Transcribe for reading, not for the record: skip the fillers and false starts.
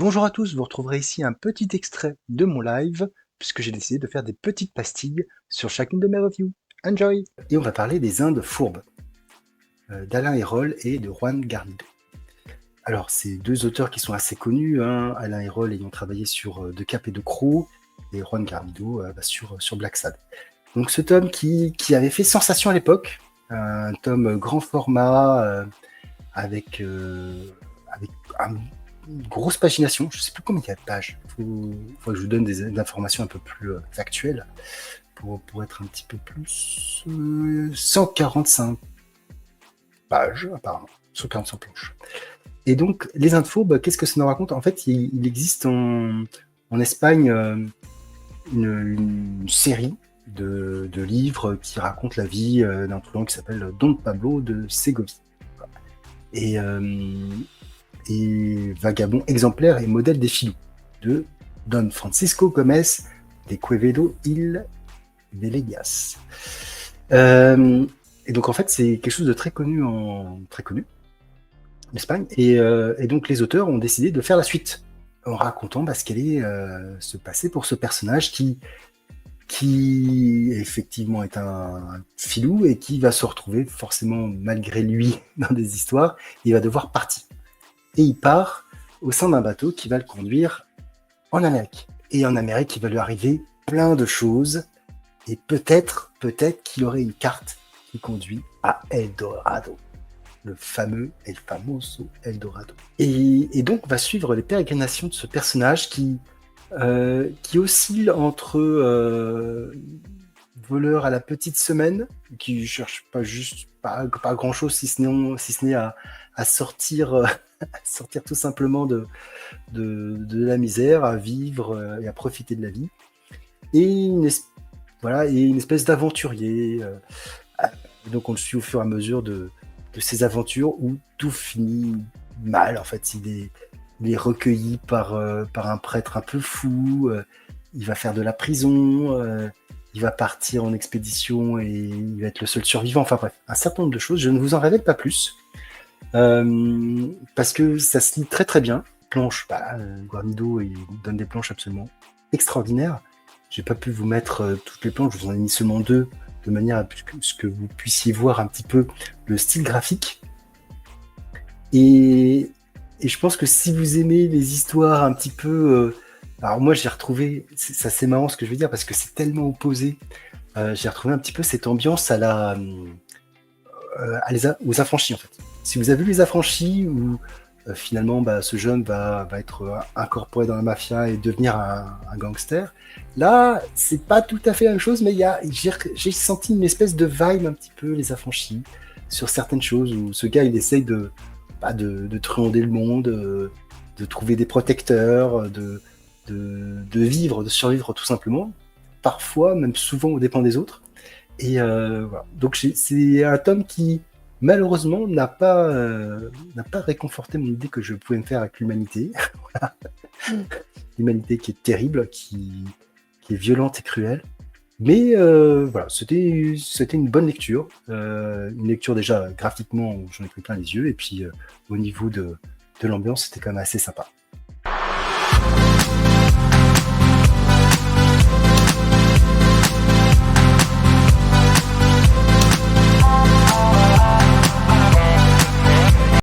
Bonjour à tous, vous retrouverez ici un petit extrait de mon live, puisque j'ai décidé de faire des petites pastilles sur chacune de mes reviews. Enjoy! Et on va parler des Indes fourbes, d'Alain Hérol et de Juan Garrido. Alors, c'est deux auteurs qui sont assez connus, hein, Alain Hérol ayant travaillé sur De Cap et de Croc, et Juan Garrido sur Black Sad. Donc ce tome qui avait fait sensation à l'époque, un tome grand format, avec une grosse pagination, je ne sais plus combien il y a de pages. Il faut que je vous donne des informations un peu plus factuelles pour être un petit peu plus. 145 pages, apparemment. 145 planches. Et donc, les infos, qu'est-ce que ça nous raconte? En fait, il existe en Espagne une série de livres qui racontent la vie d'un truand qui s'appelle Don Pablo de Ségovie. Et Vagabond exemplaire et modèle des filous de Don Francisco Gomez de Quevedo y Villegas. Et donc en fait c'est quelque chose de très connu en Espagne et donc les auteurs ont décidé de faire la suite en racontant ce qu'allait se passer pour ce personnage qui effectivement est un filou et qui va se retrouver forcément malgré lui dans des histoires, il va devoir partir. Et il part au sein d'un bateau qui va le conduire en Amérique. Et en Amérique, il va lui arriver plein de choses. Et peut-être qu'il aurait une carte qui conduit à Eldorado. Le fameux El Famoso Eldorado. Et donc, on va suivre les pérégrinations de ce personnage qui oscille entre voleur à la petite semaine, qui cherche pas grand-chose si ce n'est à sortir... sortir tout simplement de la misère, à vivre et à profiter de la vie. Et une espèce d'aventurier. Donc on le suit au fur et à mesure de ses aventures où tout finit mal. En fait, il est recueilli par un prêtre un peu fou. Il va faire de la prison. Il va partir en expédition et il va être le seul survivant. Enfin bref, un certain nombre de choses. Je ne vous en révèle pas plus. Parce que ça se lit très très bien. Planches, Guarnido il donne des planches absolument extraordinaires. J'ai pas pu vous mettre toutes les planches, je vous en ai mis seulement 2, de manière à ce que vous puissiez voir un petit peu le style graphique. Et je pense que si vous aimez les histoires un petit peu... alors moi j'ai retrouvé, c'est assez marrant ce que je veux dire, parce que c'est tellement opposé. J'ai retrouvé un petit peu cette ambiance aux Affranchis en fait. Si vous avez vu les Affranchis où finalement ce jeune va être incorporé dans la mafia et devenir un gangster, là c'est pas tout à fait la même chose, mais j'ai senti une espèce de vibe un petit peu les Affranchis sur certaines choses où ce gars il essaye de truander le monde, de trouver des protecteurs, de vivre, de survivre tout simplement, parfois même souvent aux dépens des autres. Et voilà. Donc c'est un tome qui malheureusement n'a pas réconforté mon idée que je pouvais me faire avec l'humanité. Voilà. L'humanité qui est terrible, qui est violente et cruelle. Mais voilà, c'était une bonne lecture. Une lecture déjà graphiquement, j'en ai pris plein les yeux. Et puis au niveau de l'ambiance, c'était quand même assez sympa.